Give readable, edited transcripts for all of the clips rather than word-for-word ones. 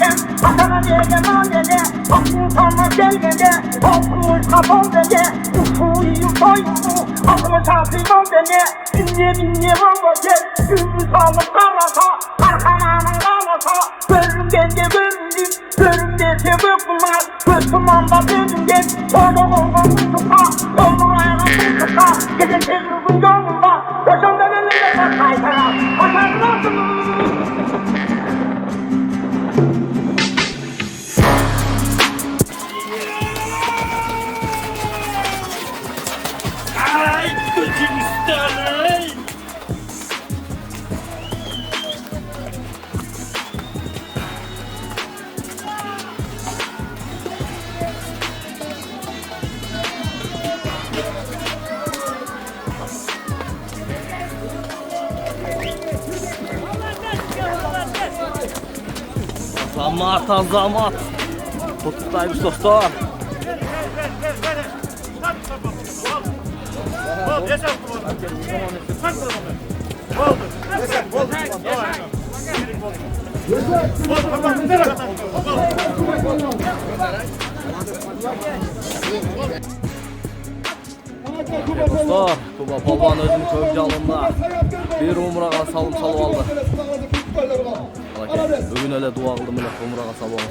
sen Atana vergen annene Aklın sana gelmede Korkmuş kafam beni Uçuyum soyumu Aklıma çarpıyım beni Dinle valla gel Gümrü sağlık kalasa Arkamanın kalasa Görürüm bence görürüm Görürüm sebepler Götürmem da benim gel Oğlum oğlum tutuka Oğlum ayağım tutuka Gece tezgürün yolunda Yaşamdan elinde bak kaytara Başarılasın Ay gözüm üstüne. Azamat. Kutluktaymış dostlar. Dostlar, Kuba Palvan özünü köp canında bir umrağa salım salıp aldı. Bugün öyle dua kıldım öyle umrağa salıp aldı.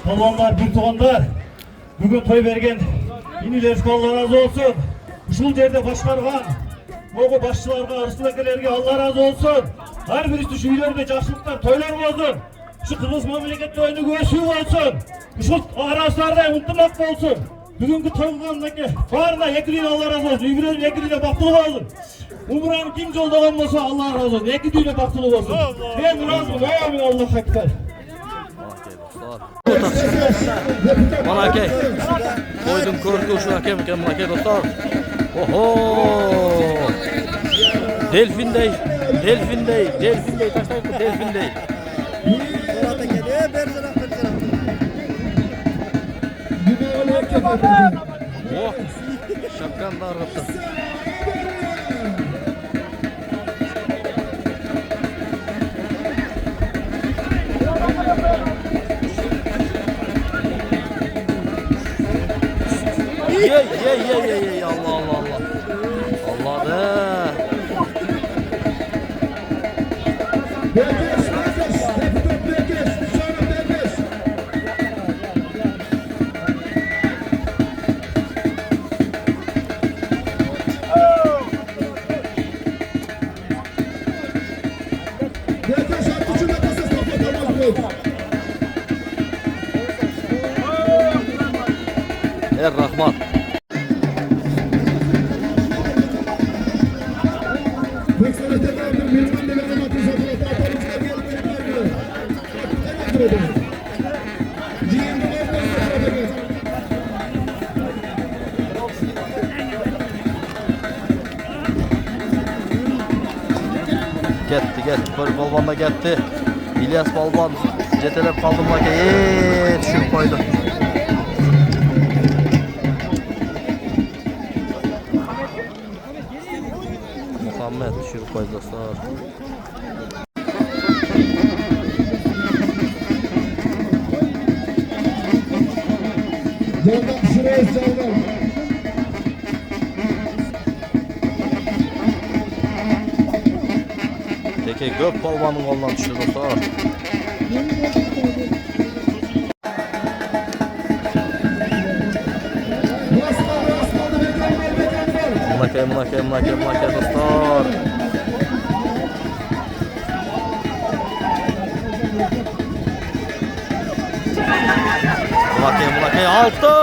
Palvanlar, bir tuğanlar, bugün toy vergen iniler Allah razı olsun. Uşul yerde başkargan, moğu başçılarga, arısındakilerge Allah razı olsun. Her birisi şu ileride yaşlıklar, toylar olsun. Şu Kırgız memlekette oyunu göğsü olsun. Uşul araslarda unutmak olsun. Bugünkü toyganındaki varına yekiliyle Allah razı olsun. İbrahim yekiliyle baktılık olsun. Umranın kim yolda olmasa Allah razı olsun. Yekiliyle baktılık olsun. Ben razıyım. Amin Allah hakikaten. Manakey. Koydum korku şu hakem manakey dostlar. Oho. Delfindey. Taştay delfindey. Orada geliyor, berzarak. Oh. Şapkan da arıttı. Ye Allah. Allah be. Rahman. Gitti. Böyle balvanla gitti. İlyas balvan cetelep kaldırmak düşürüp koydu. Muhammed düşürüp koydu dostlar. Teke gök balvanın kolundan düşürdü dostlar. Mınakay dostlar. Mınakay altın.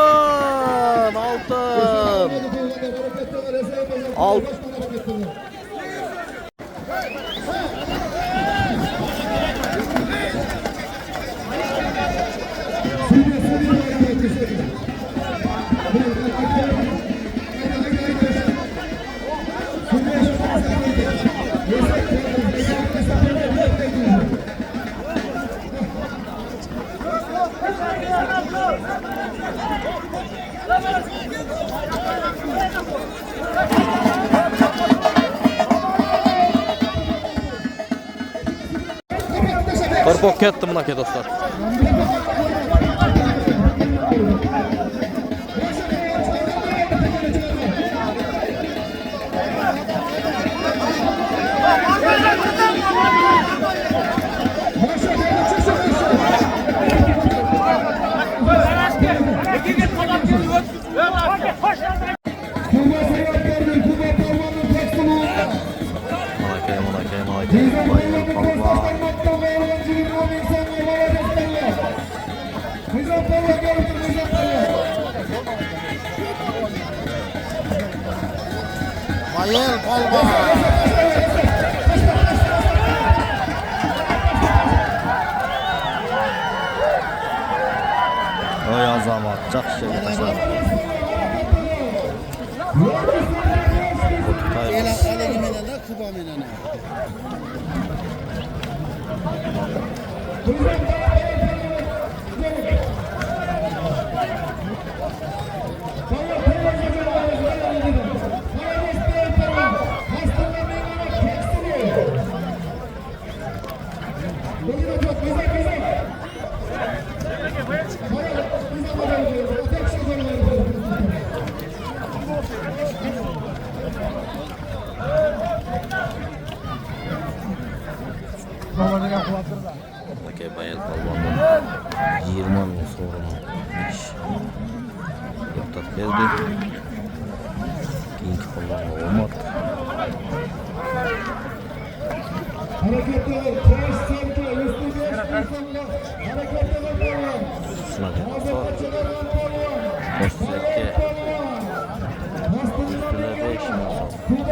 Bok ketdi bunaki dostlar. Bayıl Palma. Oy azamat, çok şey taşlar. Ela alegi menene, Kuba menene. Bakay bayıl kalbandı. 20 bin sorunu iş. Yaptat geldi. Keyinki kalbandı olmadı. Şuna dostlar. Hoş zevke. Üstüne 5 bin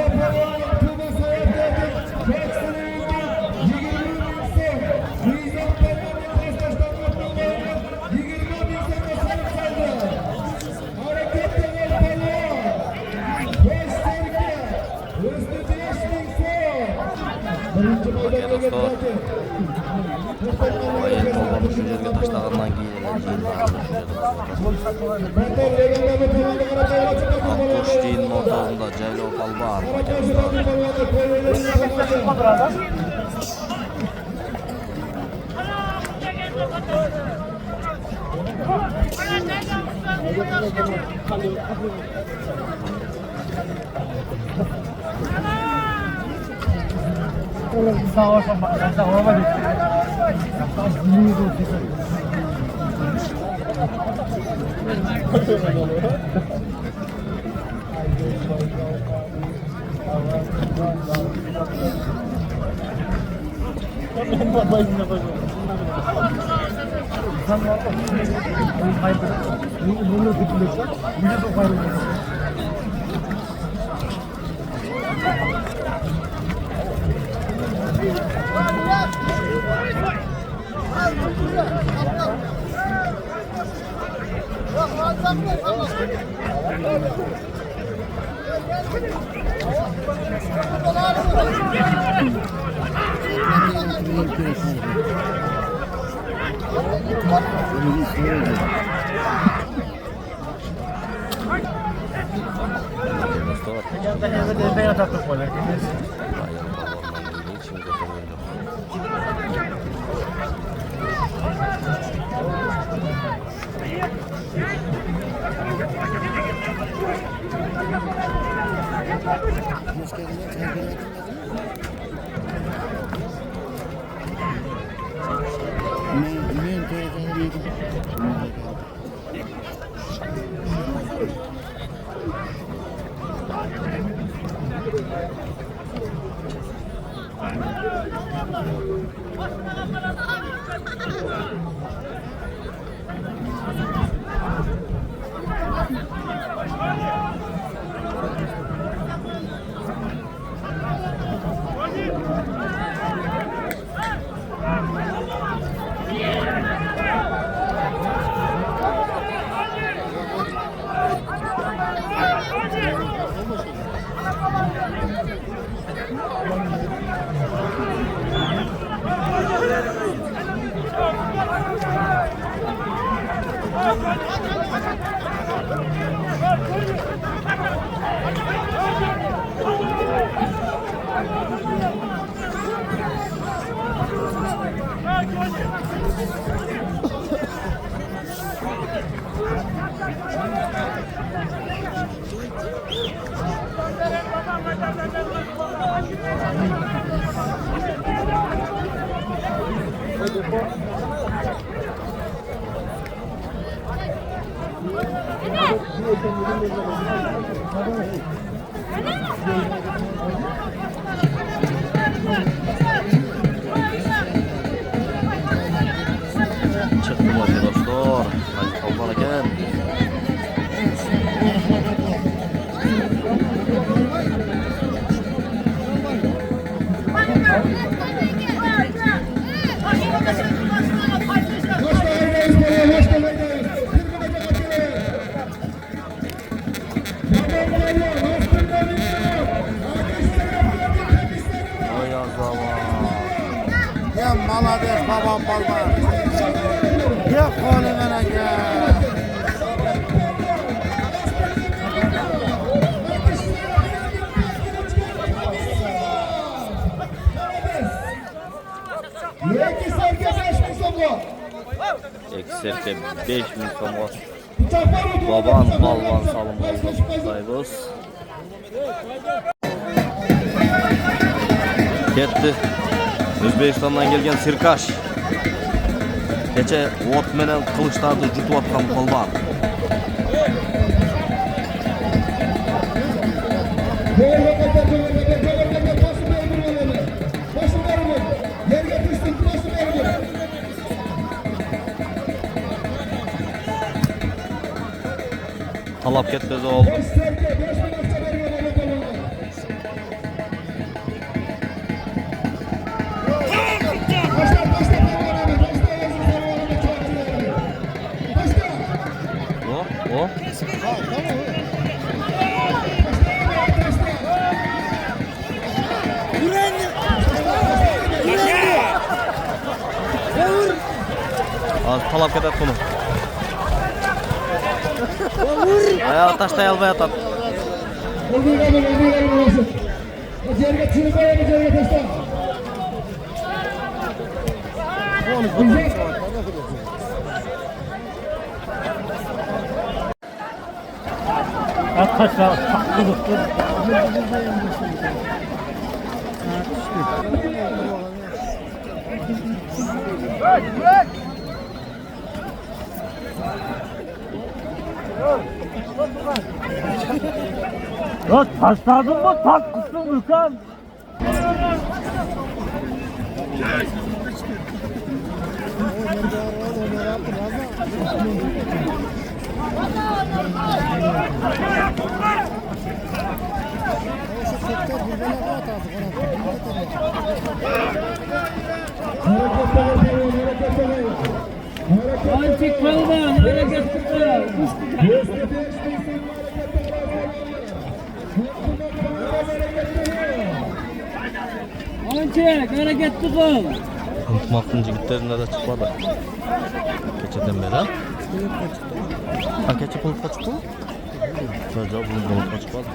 Bayıl kalbandı şu yerge taşlağından giyilen Akkoştiğinin ortasında Ceylo Kalban. Çıktı arkadaşlar. Hadi kaldan eken. Ay azama. Ya malades babam balban. Ya koluna ya. Ekserke 5000 so'mga Baban balvan salım oldu. Ketdi. O'zbekistondan kelgan Sirkash. Kecha ot bilan qilichlarni jutayotgan polvon. Talab ketdi oldu. O. Az talab ketdi bunu. Ayağı taştay almaya atat. Arkadaşlar ya taşladın mı tatlısın Gökhan? Antik Palvan, hareket tutar. Antik, hareket tutar. Unutmakın jigitlerinde de çıkmadı. Keçeden beri ha? Ha keçe bulutla çıktı mı? Çocuğa bulutla çıkmadı.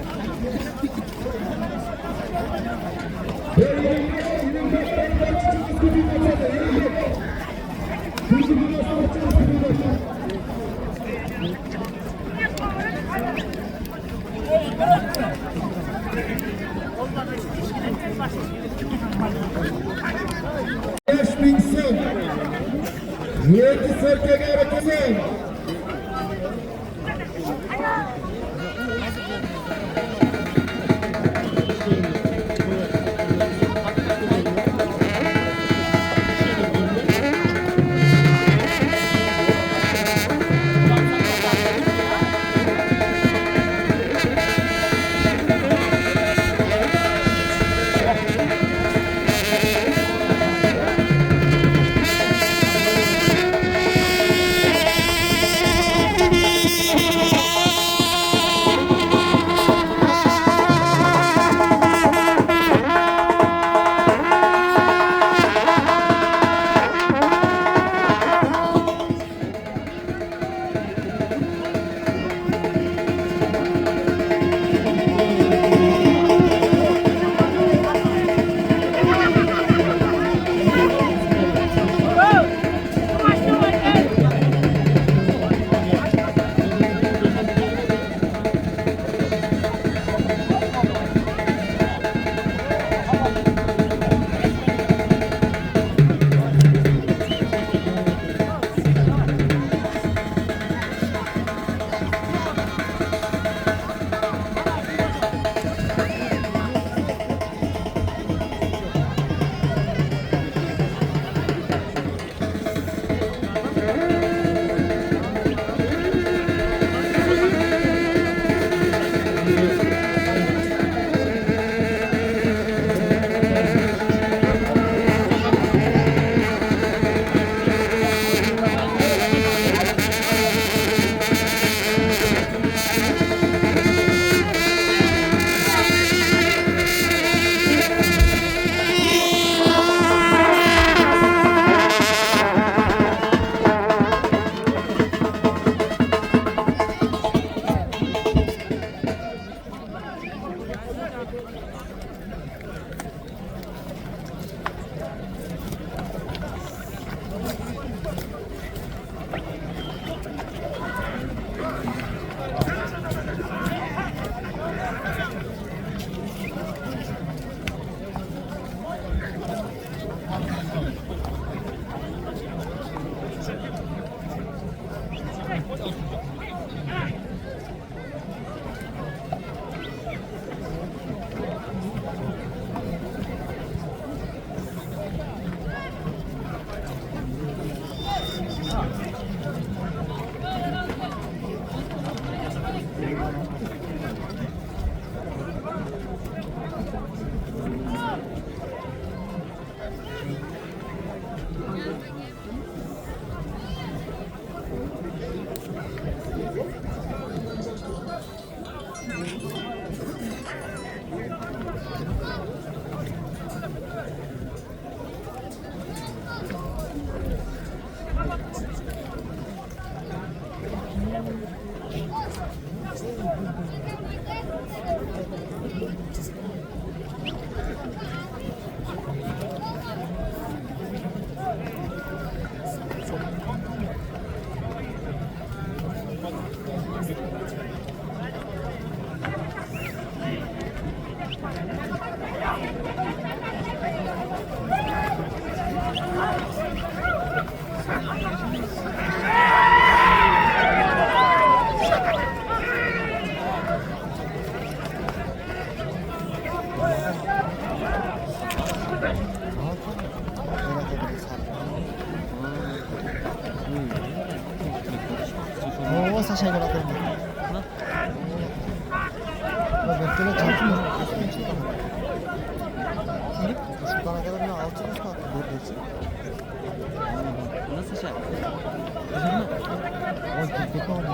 Oo Saşa gel atalım. Ben böyle çarptım. Şu bana kadar ne altı üst attı buradaki. Nasıl şey? O gittik oldu.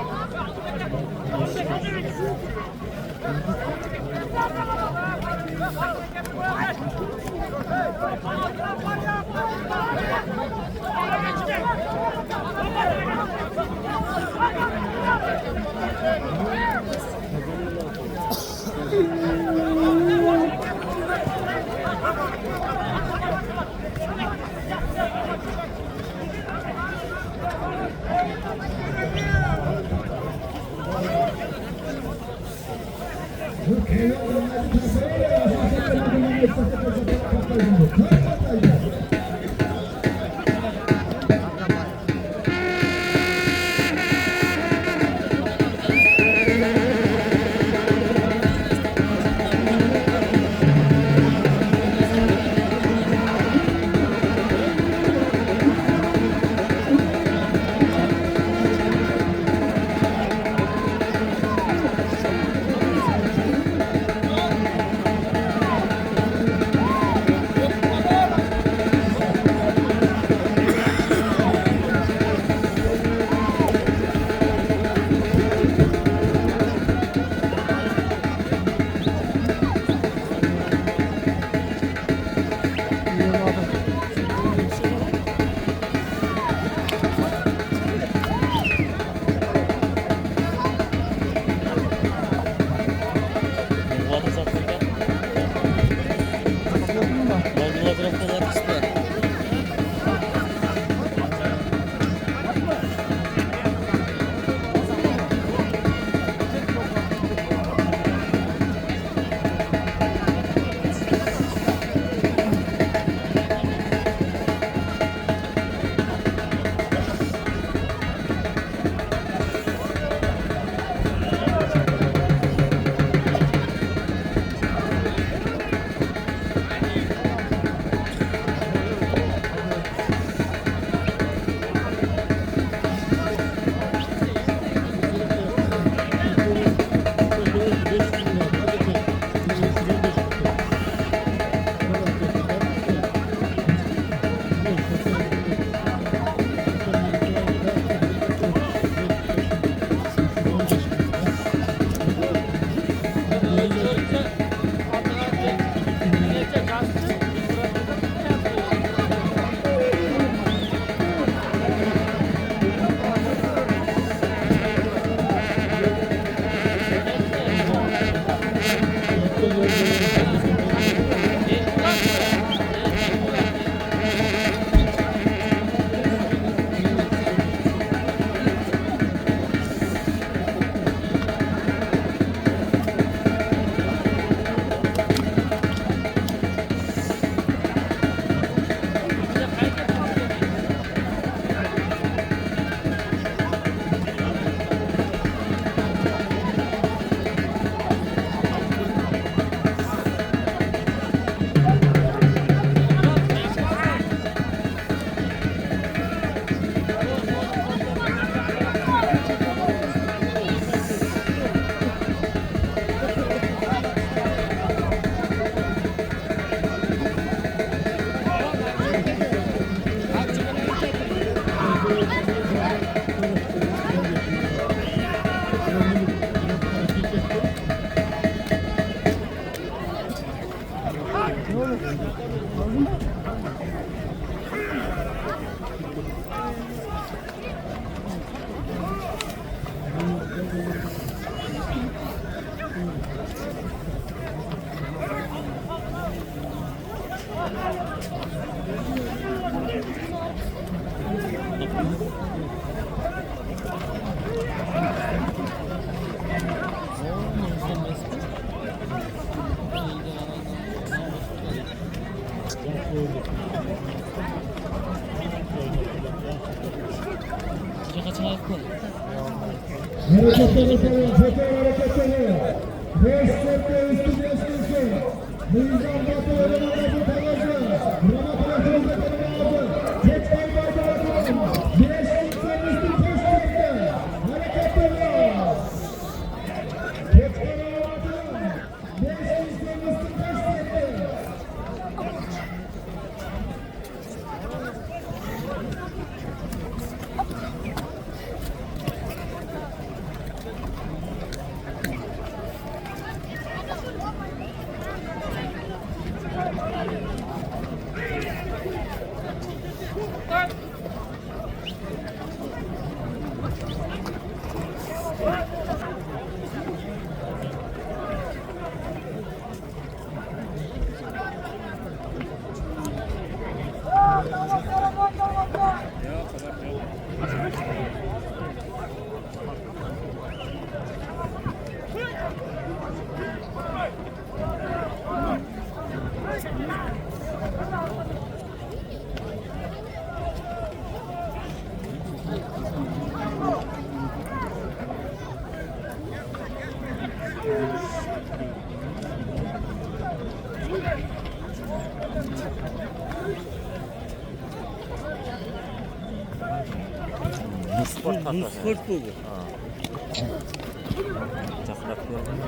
Sport hatası. Sport bu.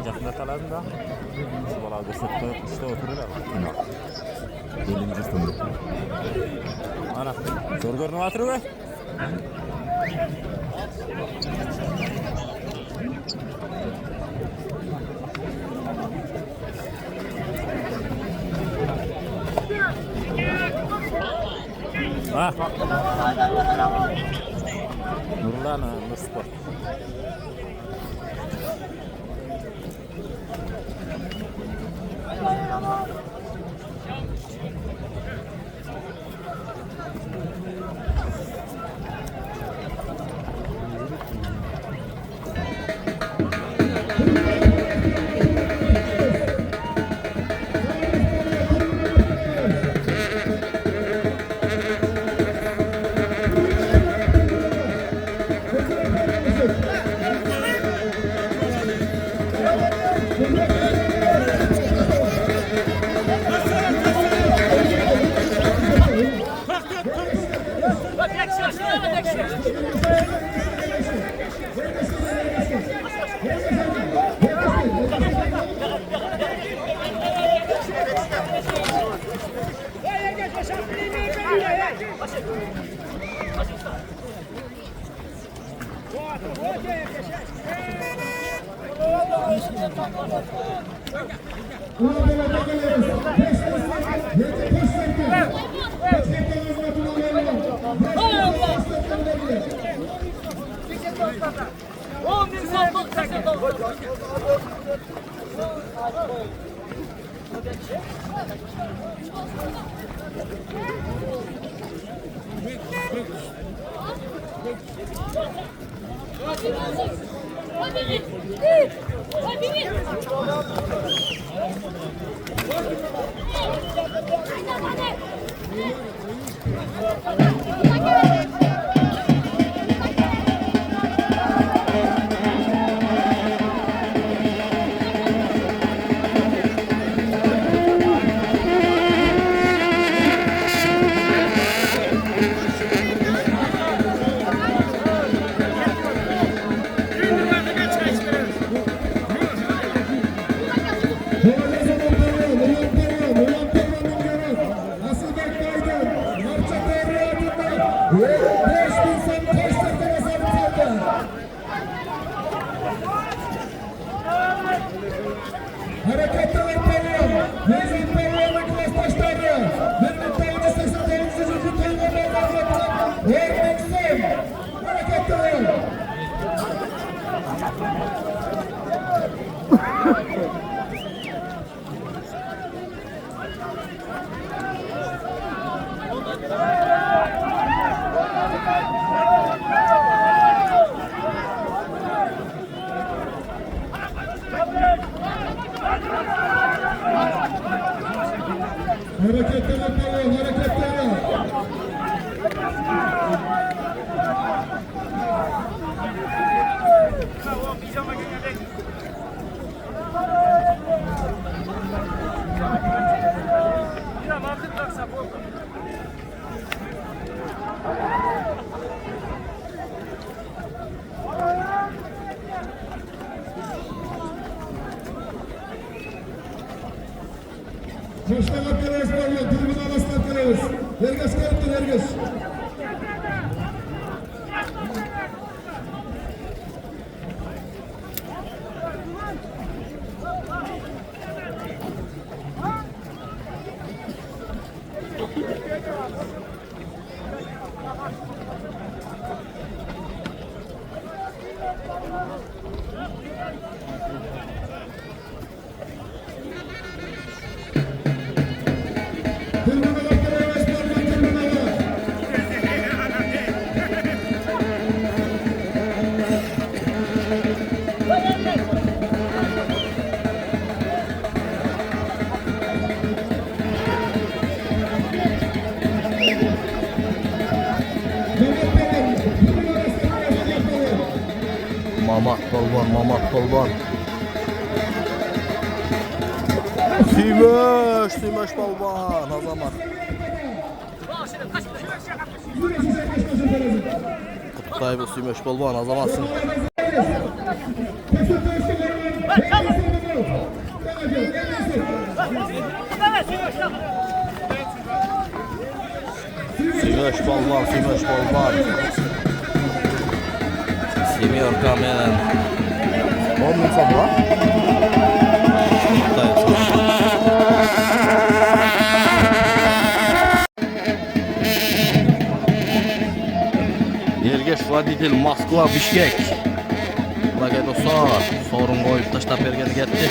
Жақындата аладың да осы бала көрсетіп іште отырып белін жұртымды ана зор көрініп жатыр ғой Нұрлан Нұрспорт Başka kalırız böyle, tribüne bastan kalırız. Herkes kalktır, herkes. Mamat Polvon, Mamat Polvon. Suymuş Polvon, Azamat. Kutay bu Suymuş Polvon, Azamatsın. Suymuş Polvon, Suymuş Polvon. Семерка менен 10 миң сом бар. Ергеш водитель Москва, Бишкек. Мынакей достор, сорун коюп таштап бергени кетти.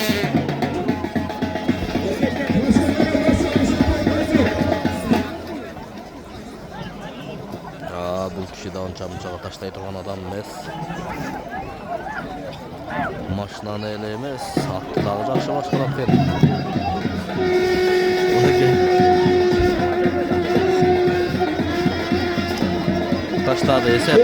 Бул киши да онча мынчага таштай турган адам эмес. Машинаны эле эмес, атты дагы жакшы башкарат экен. Таштады эсеп.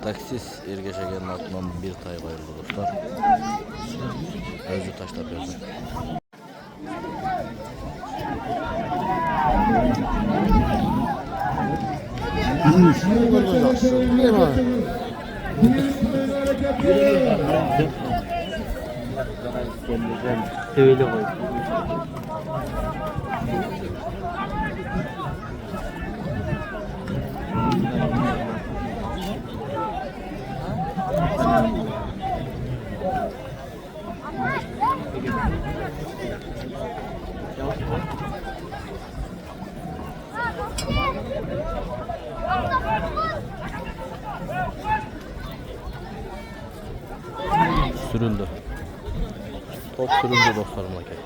Таксист Ергеш Эгенин атынан bir tay koyuldu dostlar. Özü taşlap verdi. Öyle koy. Sürüldü. Top sürüldü dostlarım maket.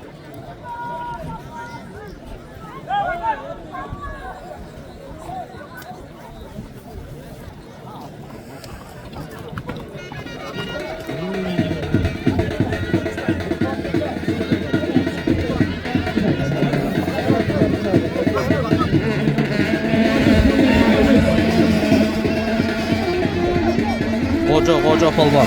Koca polvon.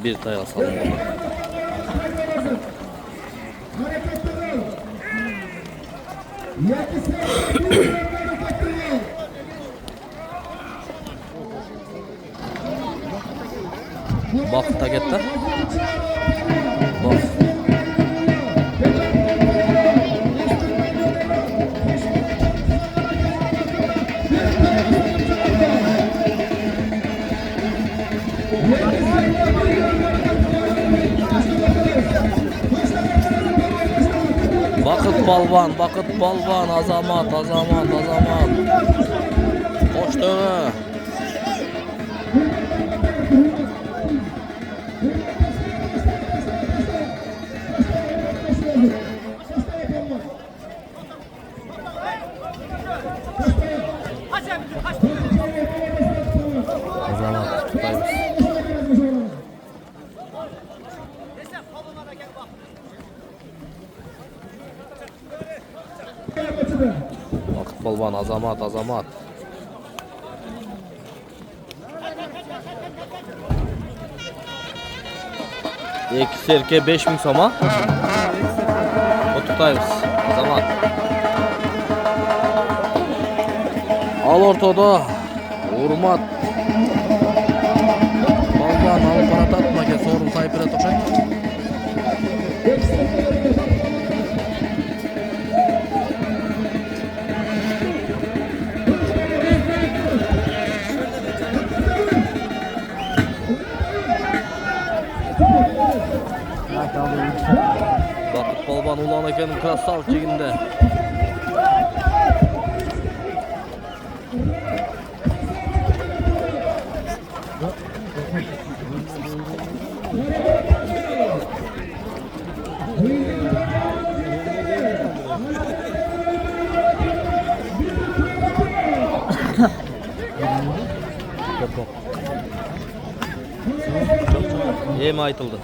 Bir tayla salın. Bak da gitti. Bak. Bakıt balvan, azamat. Hoş döne. polvon Azamat. İki serke 5000 so'm ha? Oturtaymiz. Azamat. Al ortada. Hurmat. Polvon alıp atmaga so'rim saypira to'shak. Bakıp polvon ulan ekenin krasavchiginde. Yemi aytıldı.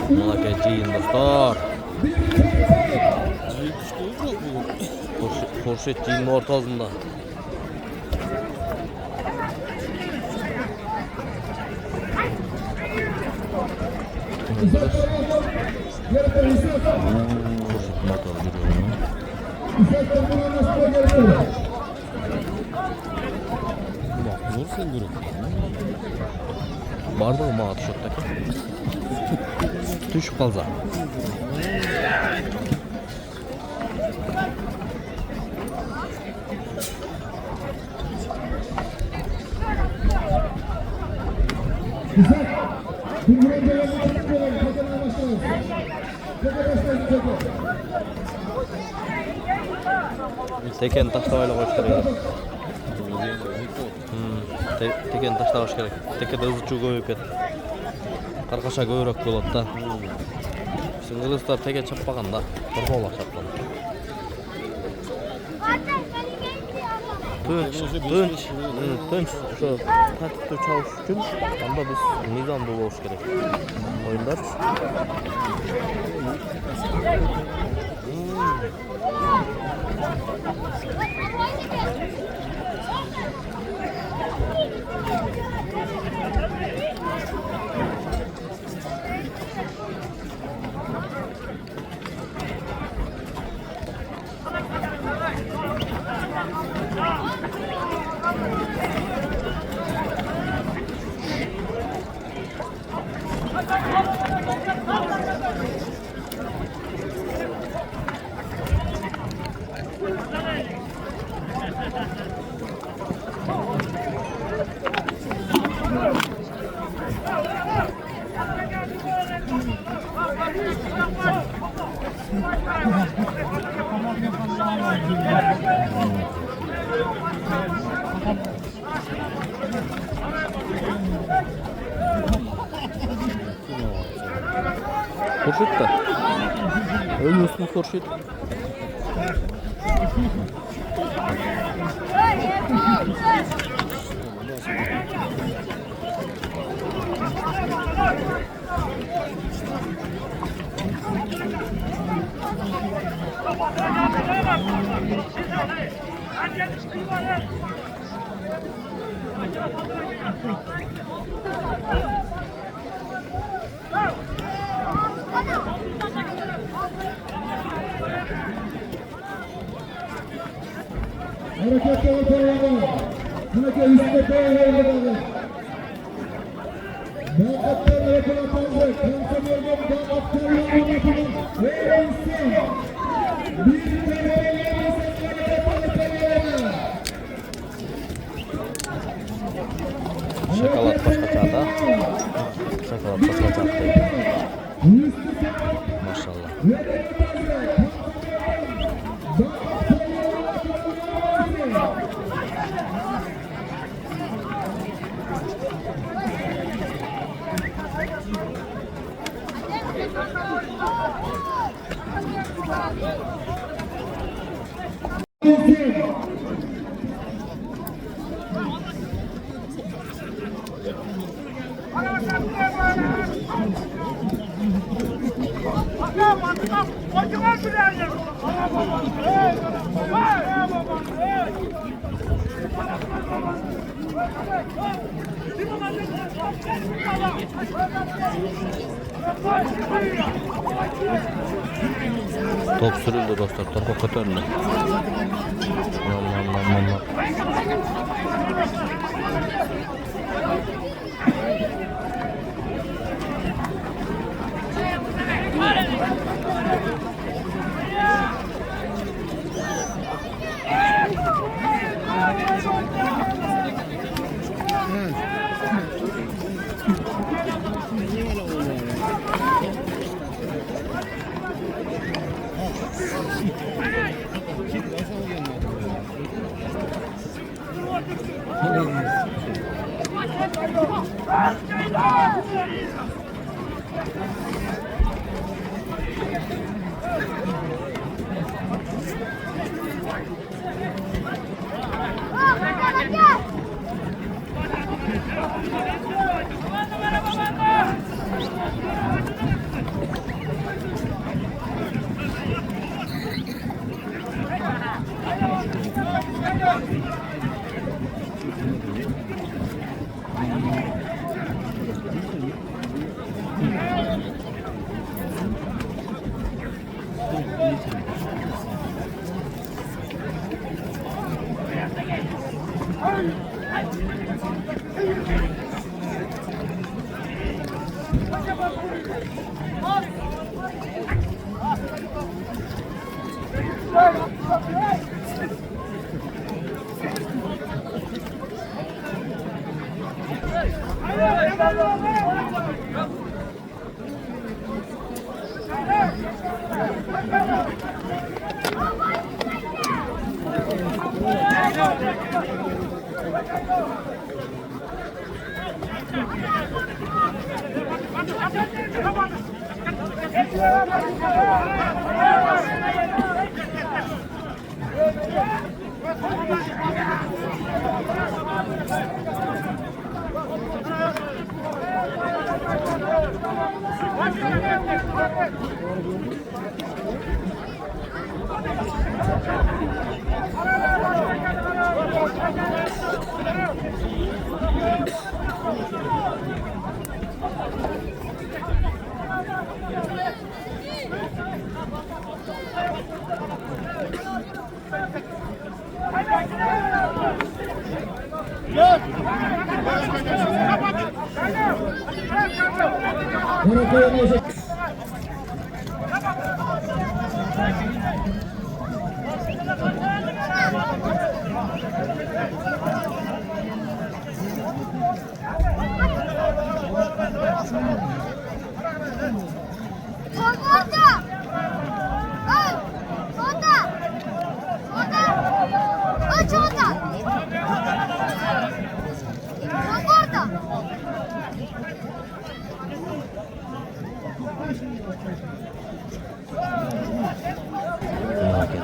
Malakayciyin dostlar. Xurshid jiyinni o'rtasida. Bardı mı atışottaki? Düşüp kalsa. Tekeni taşlamayla koyuş gerek. Tekeni taşlamış gerek. Tekede hızlı koyup ket. Kargaşa köyrek болады da. Bizim kılıçlar teke çapmaganda, korkolak çapkan. Tunç, şu tatlı çavuş üçün anda biz mizan dolu olmuş gerek. Oyunlar. Xurshid da. Ölmüşsün Xurshid. Hareketli ortalarına, Tunak'a üstte koyuyorlar. Muhakkaklar yapılatanlar, kanserlerden muhakkaklar yapılan öğrensin. Bir tereyağı Şokolad başka çağda. Şokolad başka çağda. Maşallah. Top sürüldü dostlar. Topa kötörüldü. Allah.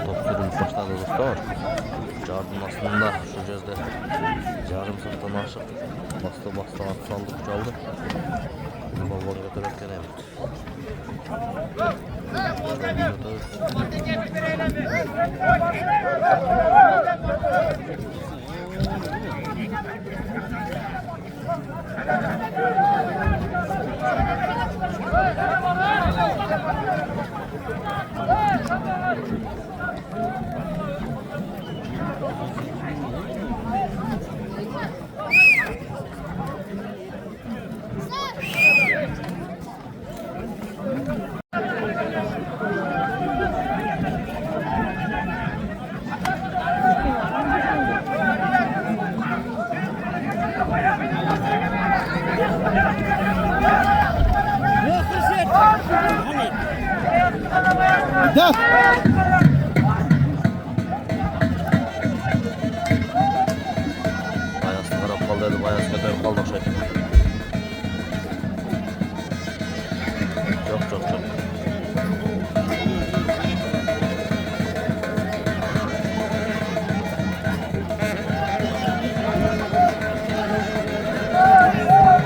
Top sürülüş başladı dostlar. Yardım aslında şu cezde yarım saftan aşık bastı at saldık çaldı. Babur götürüp gelelim. Çok.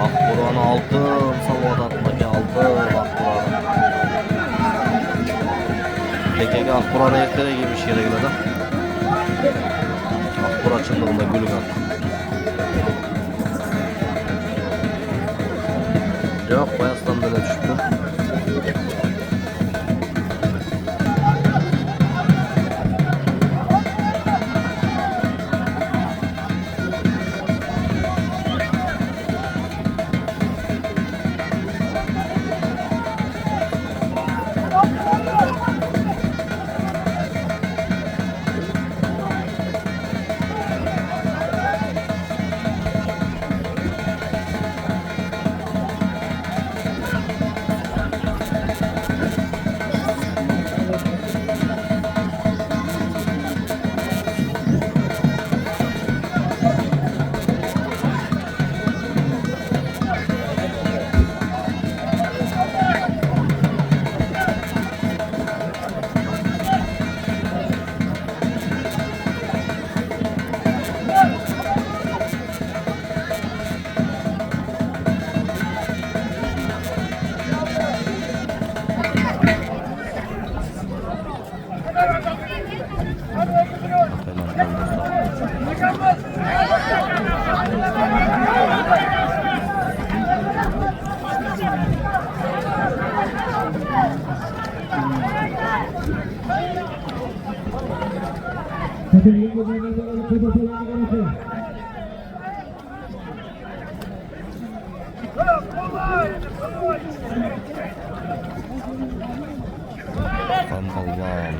Akburan'ı aldım, Savadat'taki aldım Akburan'ı. Tekeke Akburan'a yetlere girmiş yere göre de. Akburan çıktığında gülü kaldı. Yok, Bayas'tan böyle düştü. Pambalvan.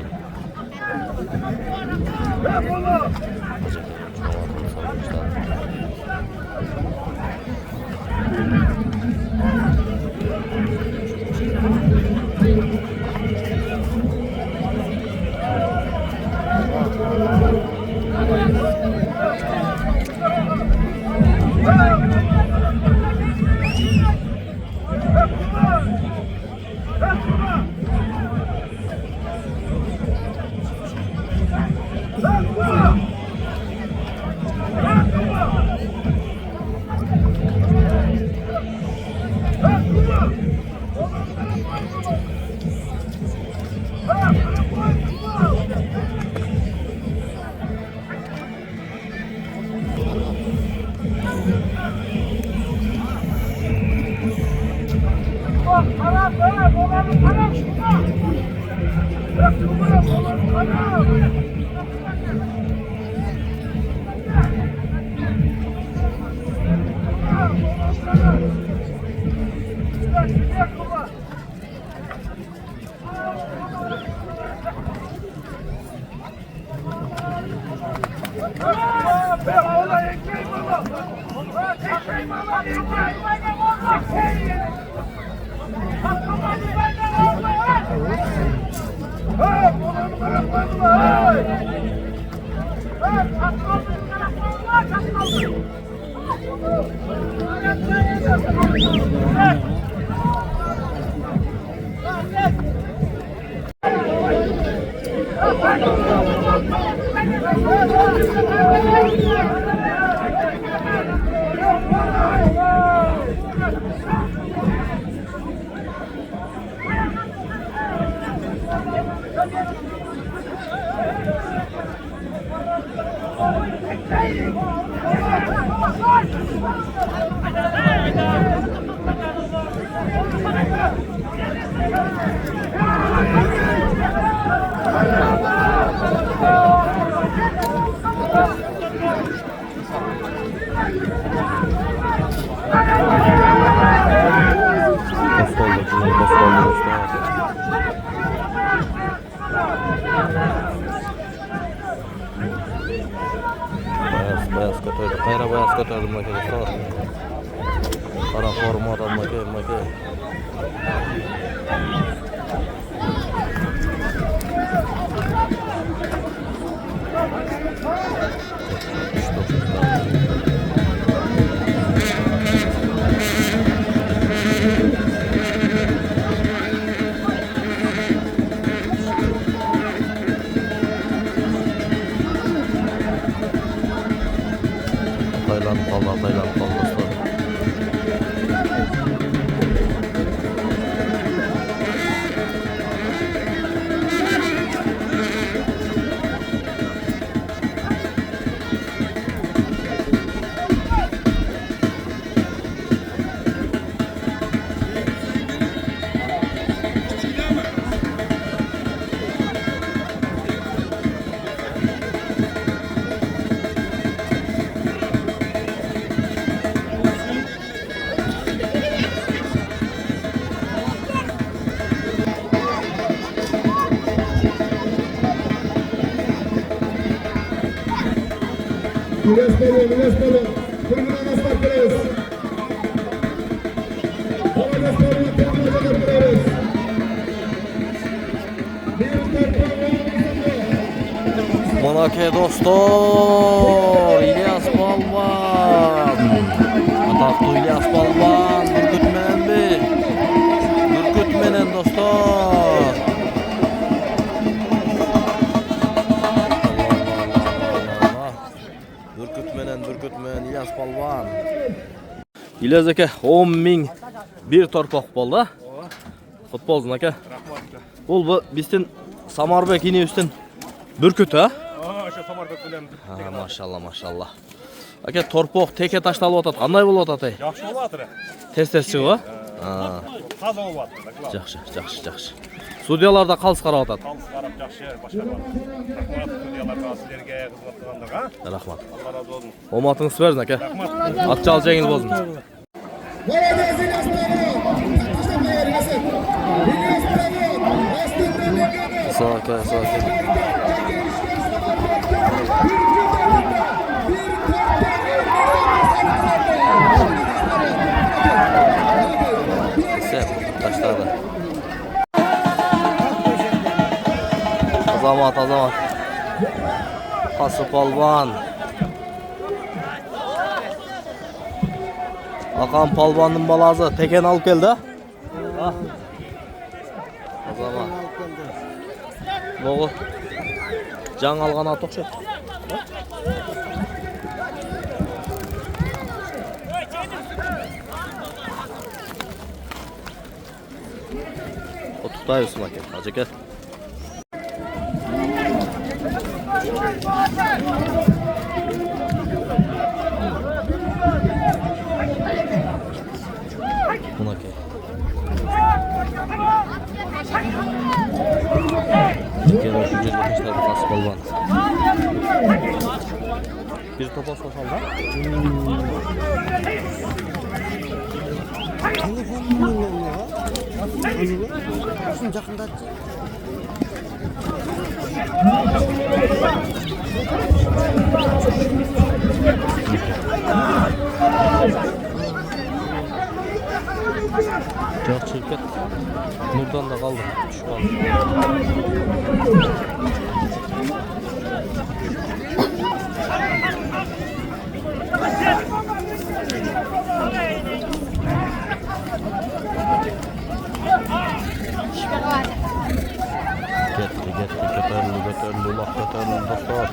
Beyaz kötüydü. Kayra beyaz kötüydü makinesi var. Kara formadan makine. Tayland kalması. İlyas Balon. Tribüne basmak dileğiz. Havada sporunu tamamlayacak dileğiz. Manake dostlar, İlyas Balvan. Ataklı İlyas Balvan, Bürkütmenen dostlar. Bürkütmenen İlyas Balvan. İlyas aka 10.000 bir torpaq boldu. Futbolcun aka. Bu bizden Samarbek yine üstün Bürküt ha? Aşağı Samarbek bilen. Maşallah. Aka torpaq teke taştalып атат. Qanday bolып атат? Yaxşı olub atır. Tez çığı. Taza olub atır. Yaxşı. Судьяларда қалыс қарап атат. Қалыс қарап жақсы башқарып. Рахмат судьяларға, сіздерге, қызматтағандарға. Рахмат. Allah razı olsun. Оматыңыз берсін aka. Ат жал жеңіл болсын. Молодец, Ильяс Балон. Ташлап қояр, Ильяс Балон. Астында мекені. Sağ aka. Sen taşladı. Azamat. Qası Palvan. Akan Palvan'ın balası teken alıp geldi. Azamat. Boğu. Can alğan at oxşaydı. Otuqtayısın aka. Acaka. Buna aka. Gene şu жерге таштады Qası Palvan. Bir topa sosalda. Telefonun ne var? Şunu жақындатшы. Жоқ çirket. Nurdan da kaldı. Düşüp aldı. Getdi. Götürüldü, ulaq götürüldü dostlar.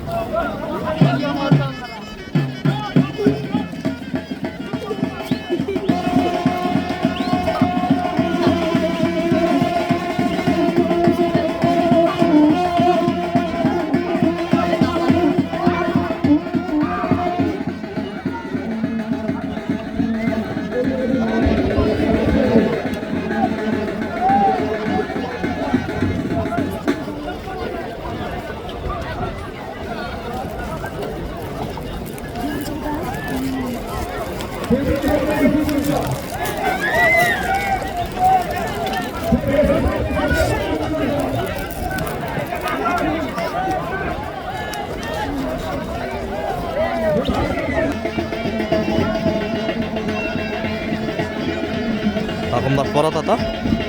Takımlar Barat ata.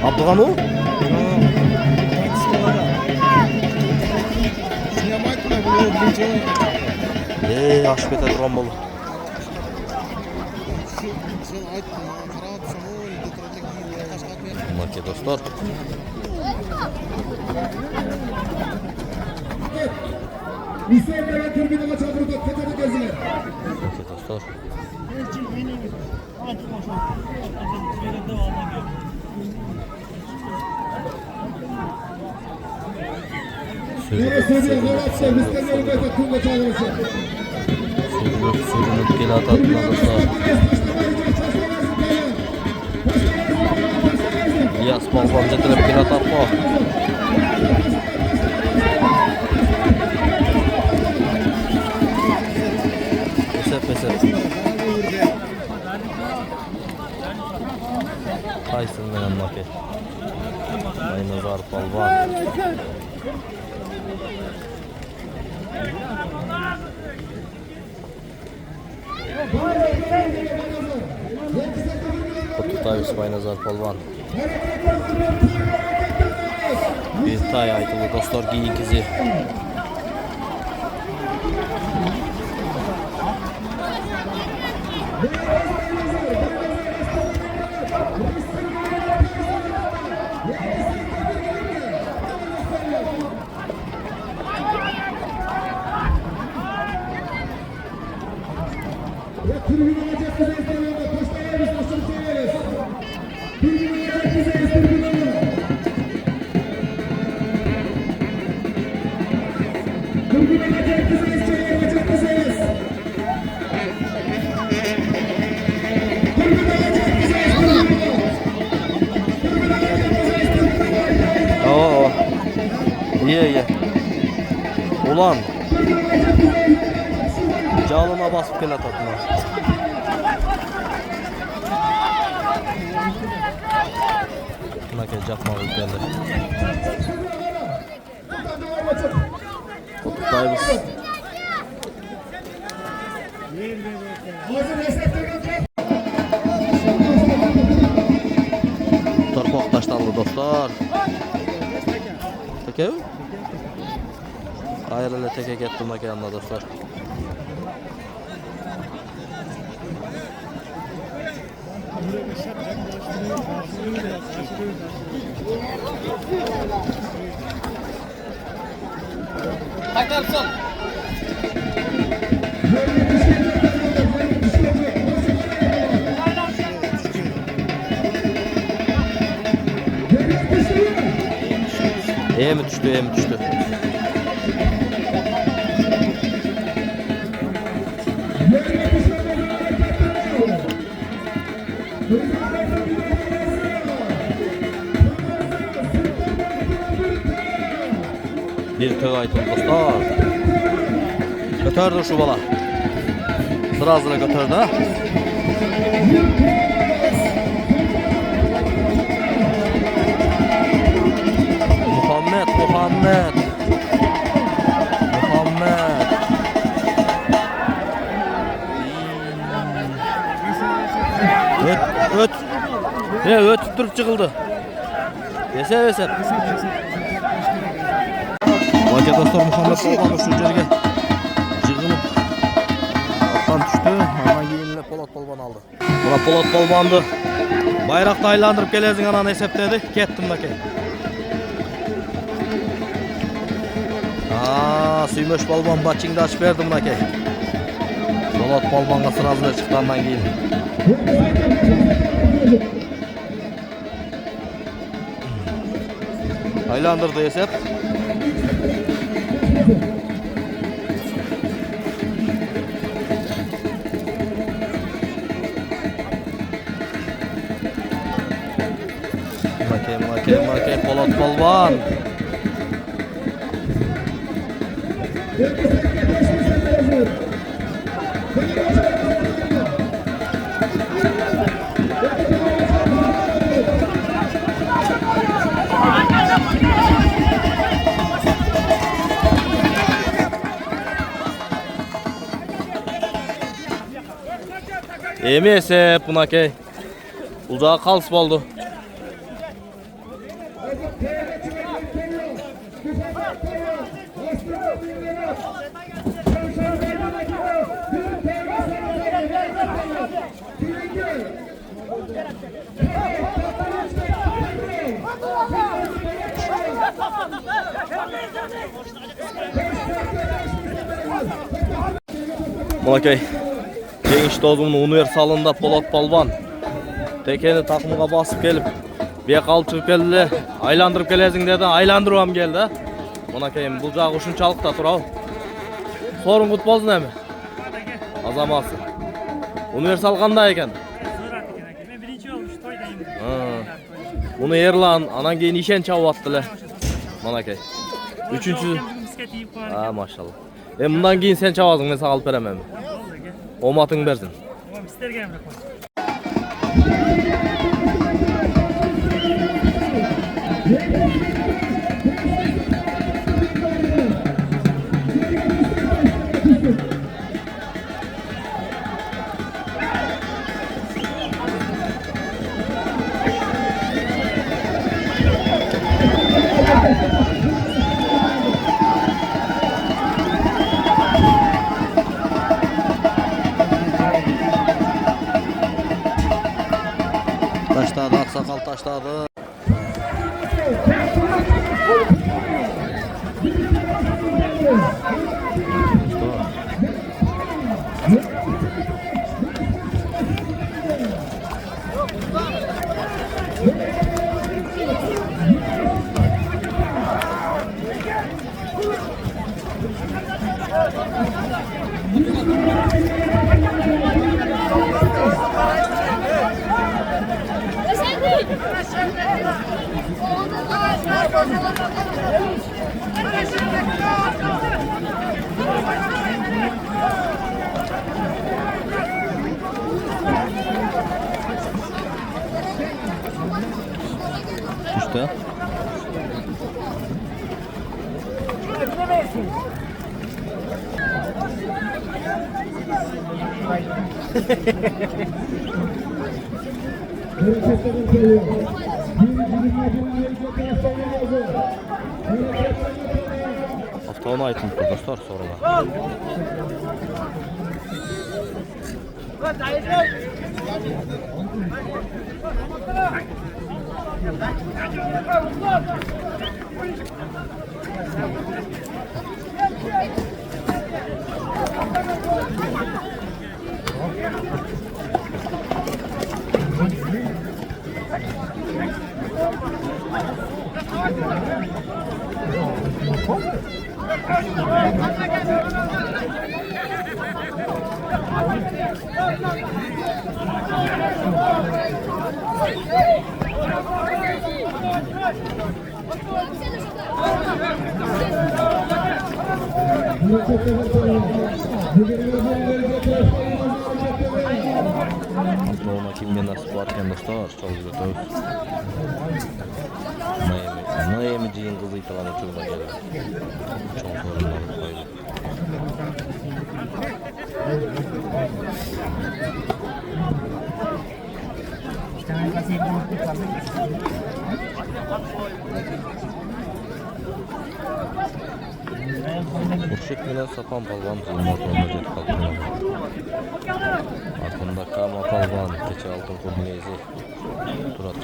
Abdurrahman o? Aşıp ete duran bolu. Marke dostlar. İsrail'den tribüne çağırdı. Kaçırdı gözüne. Marke dostlar. Sürünüp gel atatına dostlar. İlyas Balvan getirip gel atat mı? Esep. Kaysın menen make. Aynazar Balvan. Kutlutoy Spaynazar polvon. Betay aytıldı dostlar keyinkizi. Oo. İyi. Ulan. Canıma basıp gel atatma. Buna gel yapma geldi. Kutlutoy Torpoq taşlandı dostlar. Teke mi? Hayır öyle teke gettim makinamda dostlar. Akarsın. İyi mi düştü? Bir köy aytıldı dostlar. Götürdü şu bala. Sırazına götürdü ha. Muhammed. Öt. Ne ötüp durup çıkıldı. Yeser. Vaka dostlar Muhammed polvon şu yerge jig'inib atdan tushdi. Ondan keyin Polat polvon aldı. Buna Polat polvondu. Bayroqni aylantirib kelasing anani eseptedi. Ketdim aka. Suymuş polvon bachingni ochib berdim aka. Polat polvonga sразу chiqqandan keyin. Aylandırdı esep. Makey Polat polvon. Emese bunake uzağa kalsıp oldu. Bunake Genç dozumunu universalında Polat polvon tekeni takımına basıp gelip bir kalp çıkıp geldi, aylandırıp gelesing dedi, aylandırıp geldi. Ona keyin bu jagı uşunçalık da turab. Sorun kut bolsun emi. Azaması. Universal qanday ekan? Men birinchi olmuş to'ydayım. Bunu Erlan anan keyin ishen chabib atdilar. Mana aka. Üçüncü. Maşallah. Bundan keyin sen chabasың, men sana alıp beremem. Omating bersin. Tamam, sizlarga ham rahmat. Taşladı, Aksakal taşladı. İşte. Hafta onu aytın dostlar sonra. Altına kimden nasip varken dostlar çok güzel. Miami G'nin kızı italan uçurma geliyor. Çok sorunlar koydu. Kurşuk bilen sapan palvan motoruna jet kalkıyor. Arkında kama palvan, keçi altın kurmeyezi Turat.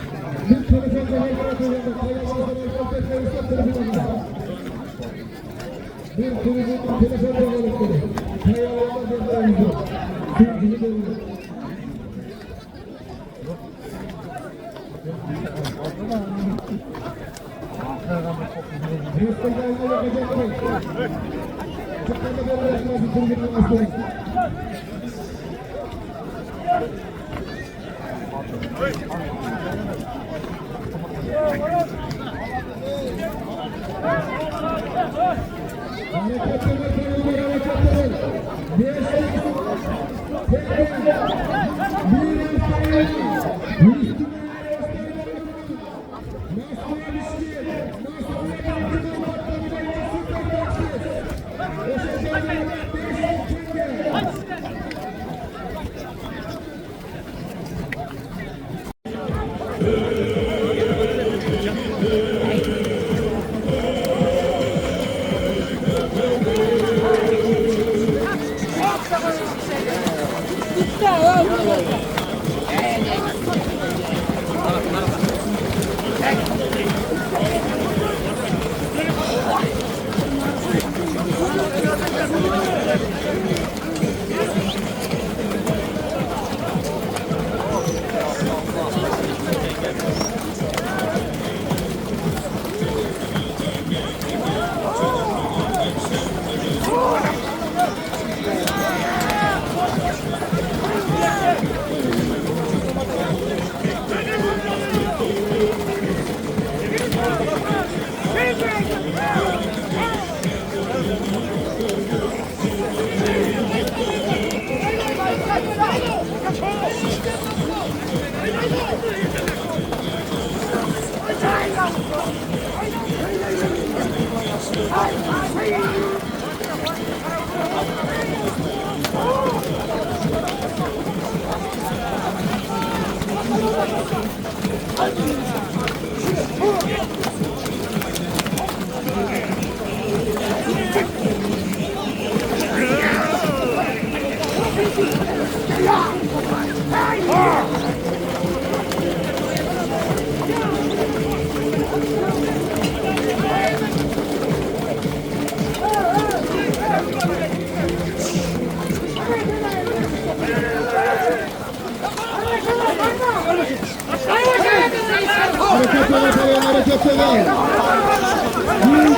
Hareketler.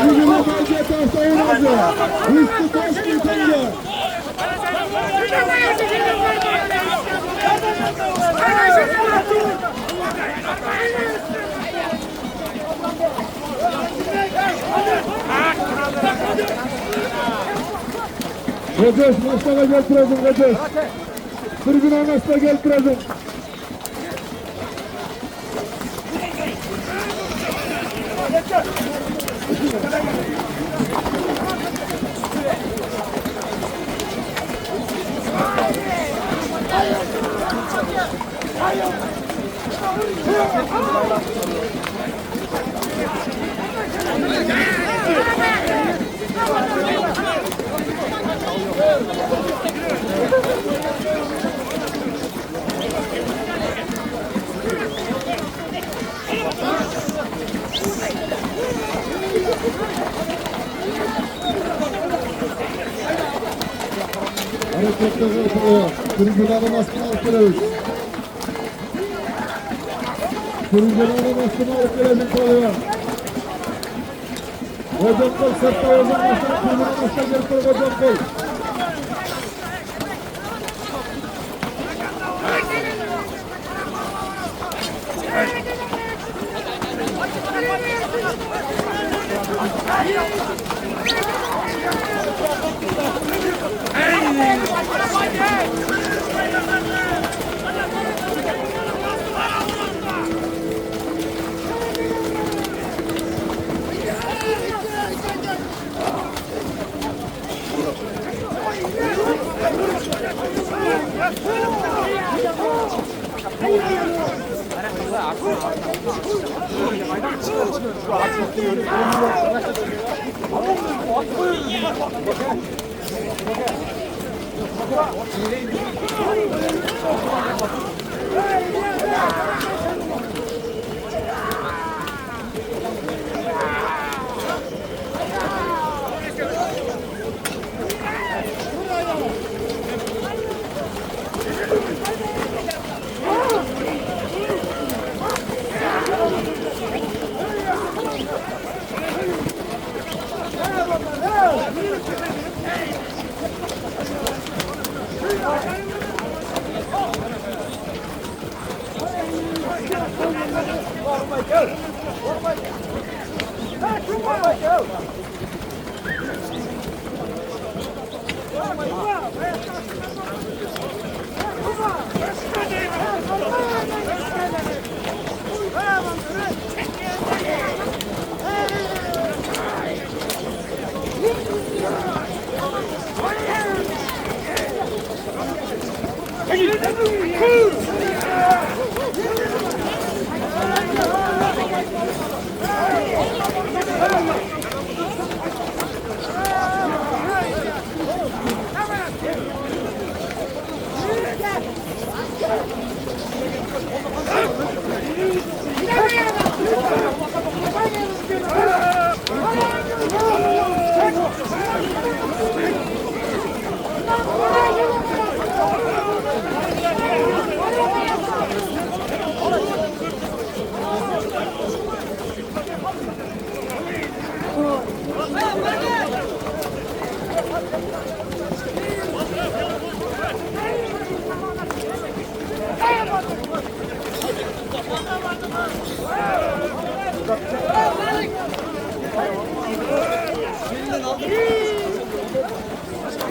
Yüzüne bence tahtayı lazım. Üstü taş bir tane. Kocaş maçlara gel Trabzon Kocaş. Tribün anasına gel Trabzon. Hareketler yapılıyor. Tribünlerin askını alkılıyoruz. Tribünlerin askını alkılıyoruz oluyor. Hocam kol sırtta hocam başlar. Tribünlerin askını gelip hocam kol.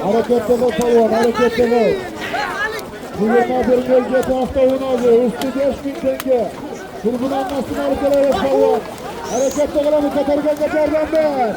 Harekette bak Palvan, harekette bak. Guvernatörün bölgesi hafta oyunu alıyor. Üstü 5000 tenge. Tribün anlasını algılayarak Palvan. Harekette kalan bu Katargan Katar'dan ver.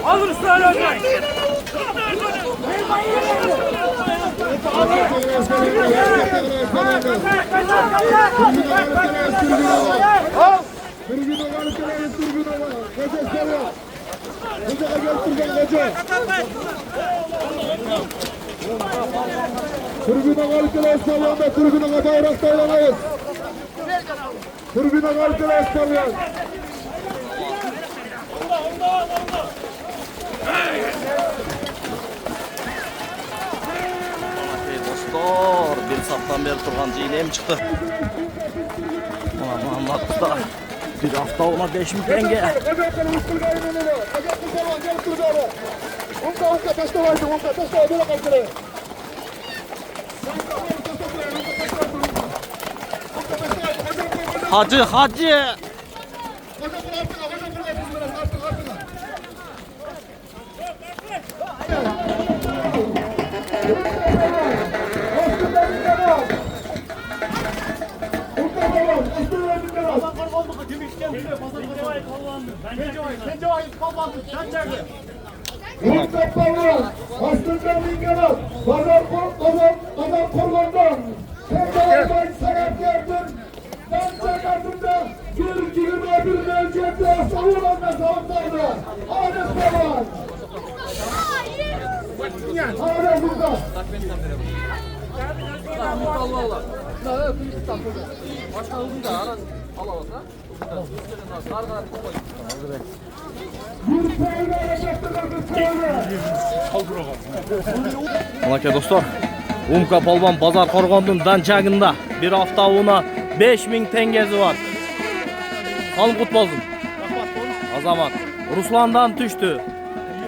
Alın ısrarla hocam. Tribüne kaliteli salonda tribüne bayrak dayanamayız. Tribüne kaliteli salon. Dostlar, bir saftan beri turgan jeynem çıktı. Muhammed Usta. Bir hafta ona 5000 tenge. Hacı. Mustafa Aslında Minganat, Pazar Korlan'dan, Tengalar'dan sebeplerdir. Ben Çakardım'da bir kilime bir mevcette savunan ve savunlardı. Adem Savan. Adem burada. Malaka dostlar, Umka Palvan Pazar Korgon'un dançagında bir hafta ona 5000 tengesi var. Kalın kut bolsun. Azamat. Ruslan'dan düştü.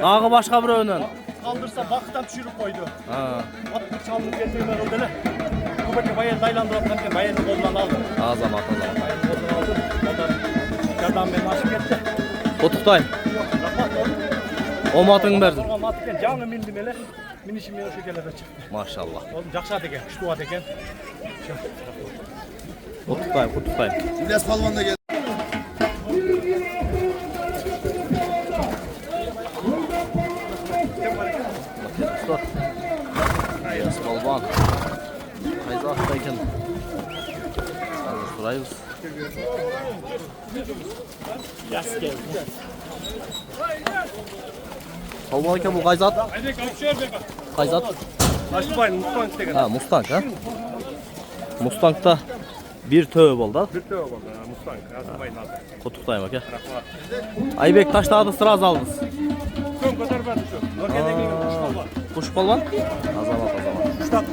Dağı başka bir önün. Kaldırsa baktan düşürüp koydu. Ha. Atlık çalınıp getirme öldele. Kubeke bayan daylandırıp bayanı kolundan aldı. Azamat. Bayanı kolundan aldı. Ondan beni aşık etti. Tutuktay. Omatın verdim. Omatın canı mindim ele. Minişim yana şu kelebe çıktı. Maşallah. Oğlum jakşat eken, kuştuvat eken. Kutuktayım. İlyas Palvan da geldi. İlyas Balban. Kayza attayken. Sorayız. Balban iken bu Kayzat. Kayzat. Ha, Mustang ha. Mustang'da bir tövbe oldu. Bir tövbe oldu. Mustang. Kutuktayım bak ya. Aybek Taşdağ'da sıra azaldınız. Kuş balvan. Azamat.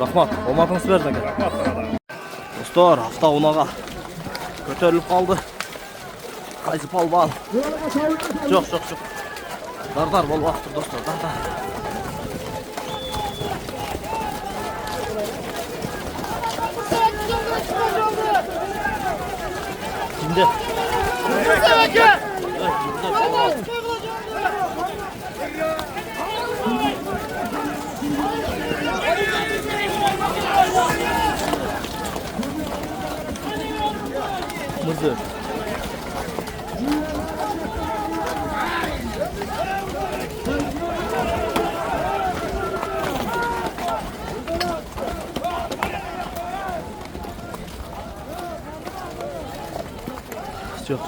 Rahmat. Olmadınız verdik. Dostlar hafta onağa kötörülüp kaldı. Kaysı balvan. Çok. Dar bol vaxtdır dostlar. Dar. Şimdi. Mızır. Çok.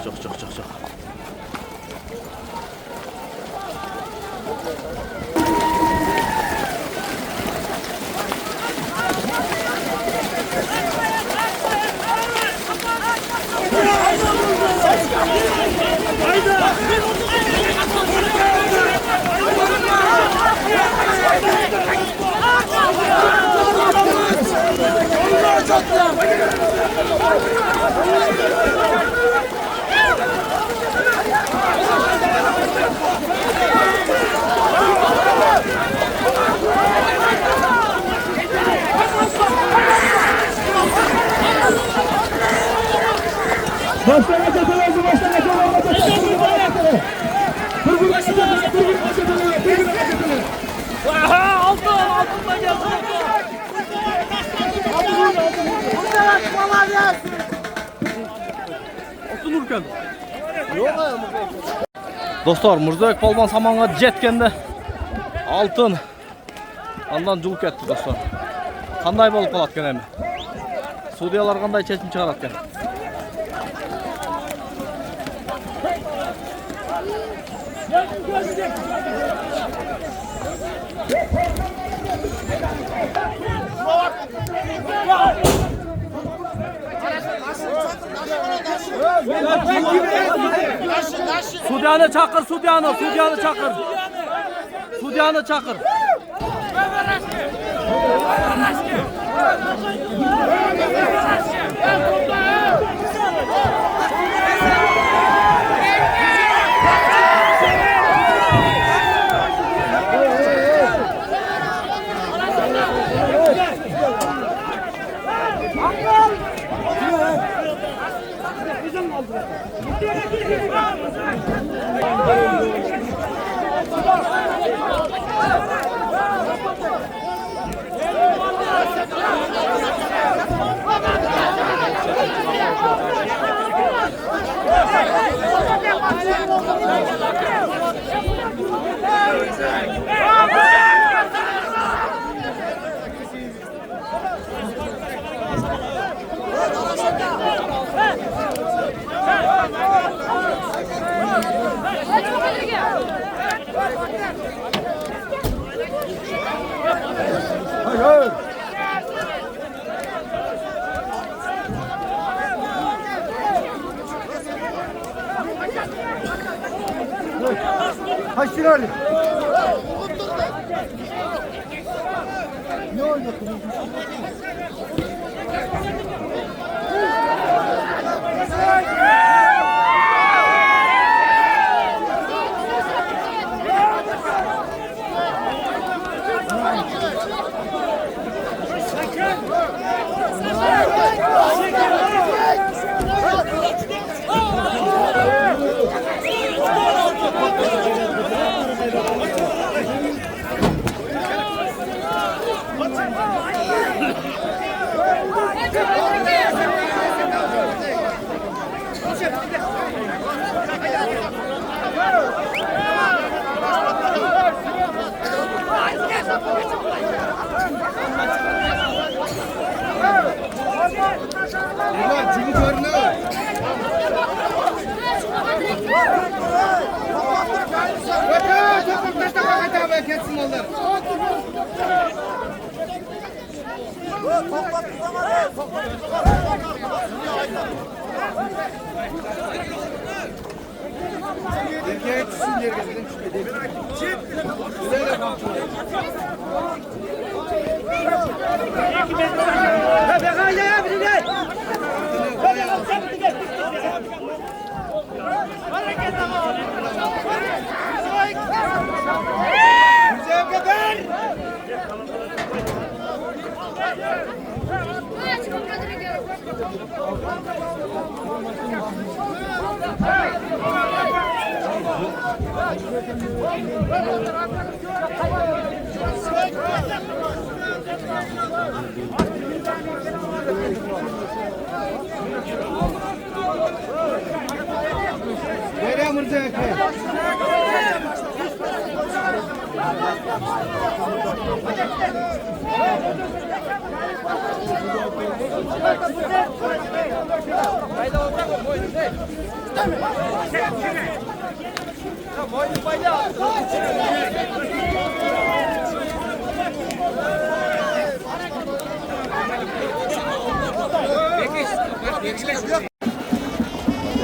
Altında geldi. Otururken. Dostlar Murzoek Balban samanğa jetkende altın andan juluk etdi dostlar. Qanday bolup qalatkan endi? Sudiyalar qanday chechim chiqaratgan? Sudyanı çakır, Sudyanı çakır. Hayır. Kaç lira Ali? Ne oldu?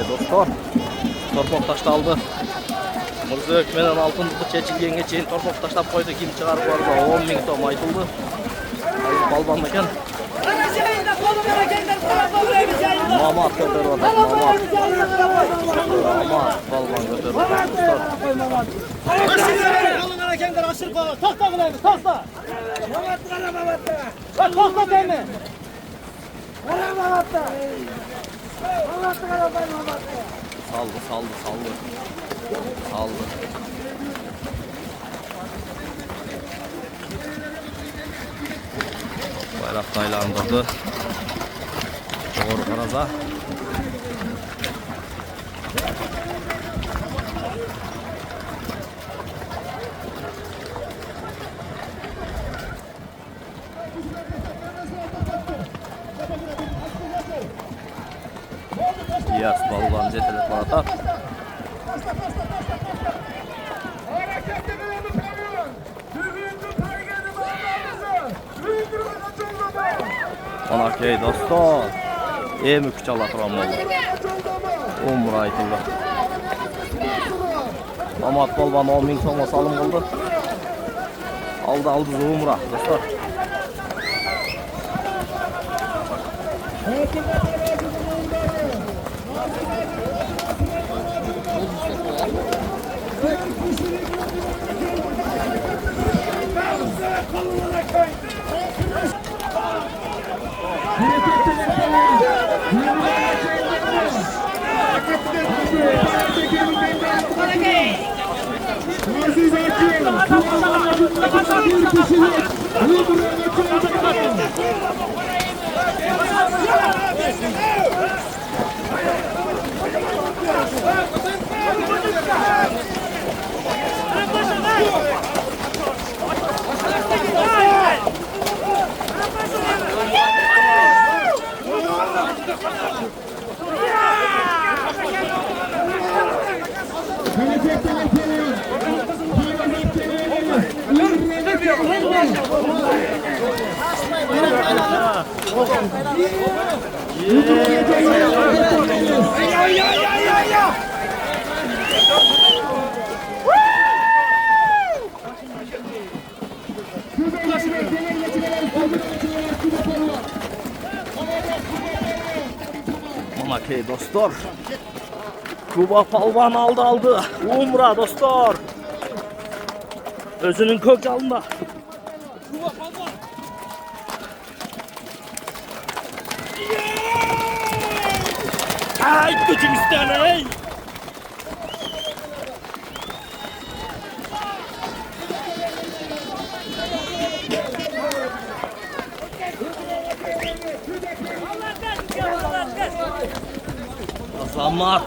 Dostlar, torpaq taştaldı. Mırza ökmeden altın çechilgenge çeyin torpaq taşlap koydu. Kim çıkarıp vardı 10 ming tom aytıldı. Balban ekan. Mamat götürüp atadi. Mamat balban götürüp atadi. Kalın ekenler aşırı falan. Tahta kılayımız, tahta. Bak tahta değil mi? Saldı. Bayrak taylandırdı. Doğru karaza. Yes, balvan jetelep atar. Anakey dostlar. Emik çalaturam oldu. Umra aytıldı. Mamat balvan 10 ming so'mga salım oldu. Aldı umra dostlar. Anakey dostlar. Kuba palvan aldı. Umra dostlar. Özünün kök alında. Kuba palvan. Ay gücüm isteyen ey.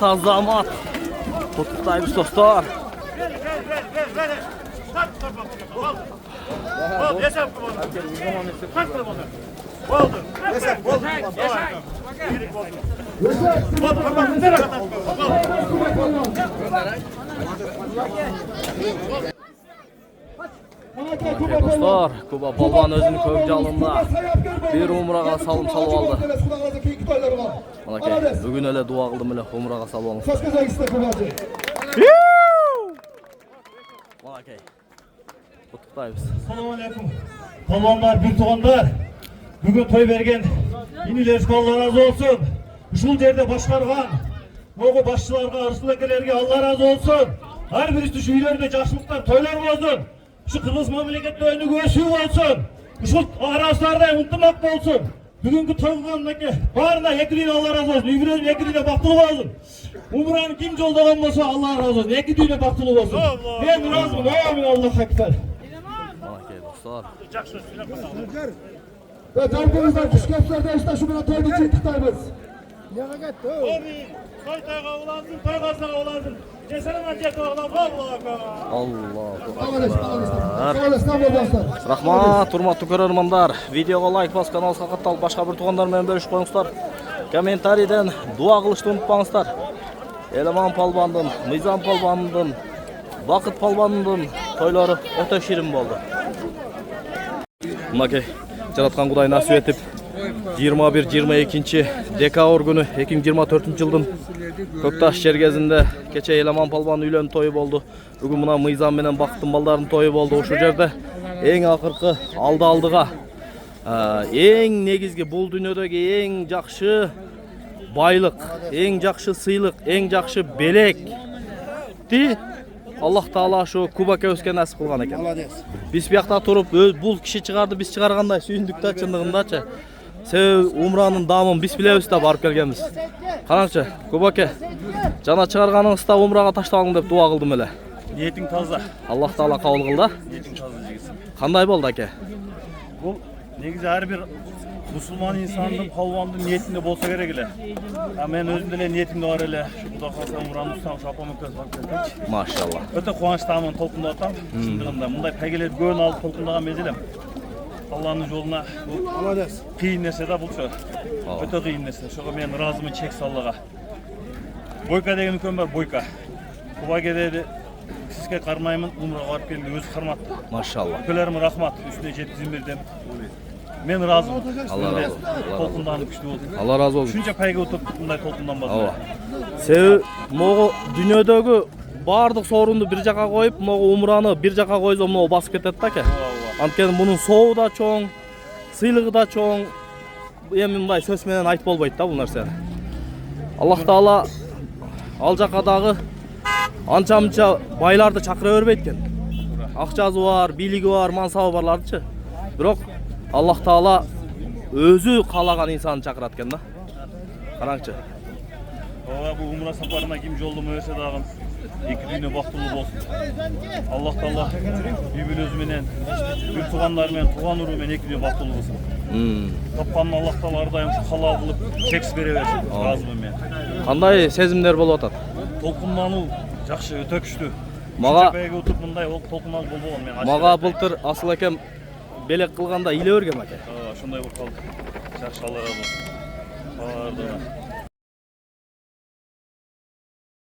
Azamat. Tutuktaymış dostlar. Dostlar, Kuba palvan özünü kök alında. Bir umraga salım salып aldı. Manakey, bugün ele dua kıldım ele umraga salып aldım. Manakey. Kutuktayız. Assalamu alaikum. Palvanlar, bir tuğanlar. Bugün toy vergen iniler Allah razı olsun. Uşul yerde başkargan, moğu başçılarga, arısındakilerge Allah razı olsun. Her birisi şu ileride yaşlıklar toylar olsun. Şu Kırgız memleketli önü göğsü olsun. Uşul araslarda unutmak olsun. Bugünkü toyganındaki barına ekliğine Allah razı olsun. Übürenin ekliğine baktılık olsun. Umranın kim yoldagan olsa Allah razı olsun. Ekliğine baktılık olsun. Ben razıyım. Amin. Allah'a ekber. Manakey dostlar. Evet arkadaşlar kuşkepslerde işte şu bana toyunu çıktıktayız. Abi, toy toyga ulansın, toy kalsana ulansın. Ceselim acıya oğlan, Рахмат, урматтуу көрөрмандар. Видеого лайк басып, каналга катталып, башка бир туугандар менен бөлүшүп коюңуздар. Комментарийден дуа кылышты унутпаңыздар. Эламан Палбандын, Мыйзам Палбандын, Бакыт Палбандын тойлору өтө ширин болду. Мынакей, жараткан Кудай насип этип 21-22 декабрь күнү 2024 жылдын Көкташ жергезинде кече Эламан Палбандын үйлөнүү тою болду. Бүгүн мына Мыйзам менен Бакыттын балдарынын тою болду. Ошол жерде эң акыркы алды-алдыга эң негизги бул дүйнөдөгү эң жакшы байлык, эң жакшы сыйлык, эң жакшы белекти Аллах Таала ошо Кубакка өскөн насип кылган экен. Биз биякта туруп, бул киши чыгарды, биз чыгаргандай сүйүндүк да чындыгындачы. Себеби умранын дамын биз билебиз да барып келгенбиз. Караңчы, Кубакка жана чыгарганыңызда умрага таштабаң деп дуа кылдым эле. Ниетиң таза. Аллах Таала кабыл кылды. Ниетиң таза жигиз. Кандай болду аке? Бул негизи ар бир мусулман инсандын, палвандын ниетинде болсо керек эле. Мен өзүм деле ниетимде бар эле. Кудай калса умраны устам шапам өткөзүп барып келдимчи. Машалла. Өтө кубанычтамын, толкундап атам. Чындыгында мындай пайгелерди көбүн алып толкундаган мезгилем. Алланын жолуна кыйын нерсе да булчу. Өтө кыйын нерсе. Ошого мен ыраазымын чексиз Аллага. Бойка деген үкөм бар, Бойка. Кубакка деди, сизге кармаймын, умрага барып келди, өзү карматты. Машалла. Өкөлөрүмө рахмат, үстүнө жеткизип бердим. Мен ыраазымын. Алла разы болсун. Толкундан күчтүү болду. Алла разы болсун. Шунча пайга утуп мындай толкунданбадым. Ооба. Себеби могу дүйнөдөгү бардык сорунду бир жака коюп, могу умраны бир жака койсо могу басып кетет да аке. Анткени мунун сообу да чоң, сыйлыгы да чоң. Эми мындай сөз менен айтып болбойт да бул нерсени. Аллах Таала ал жака дагы анча-мынча байларды чакыра бербейт экен. Акчасы бар, бийлиги бар, мансабы барлардычы. Бирок Аллах Таала өзү каалаган инсанды чакырат экен да. Караңчы. Ооба, бул умра сапарына ким жолдомо берсе дагы эки дүйнө бактылуу болсун. Аллах Таала үй өзү менен, бир туугандар менен, тууган уруу менен эки дүйнө бактылуу болсун. Тапканын Аллах Таала ар дайым халал кылып, чексиз бере берсин. Ыраазымын мен. Кандай сезимдер болуп атат? Толкундануу жакшы, өтө күчтүү. Мага Беги утуп мындай толкундануу болбогон мен. Мага былтыр асыл экем белек кылганда иле бергем аке. Ошондой болуп калды. Жакшы, Алла разы болсун.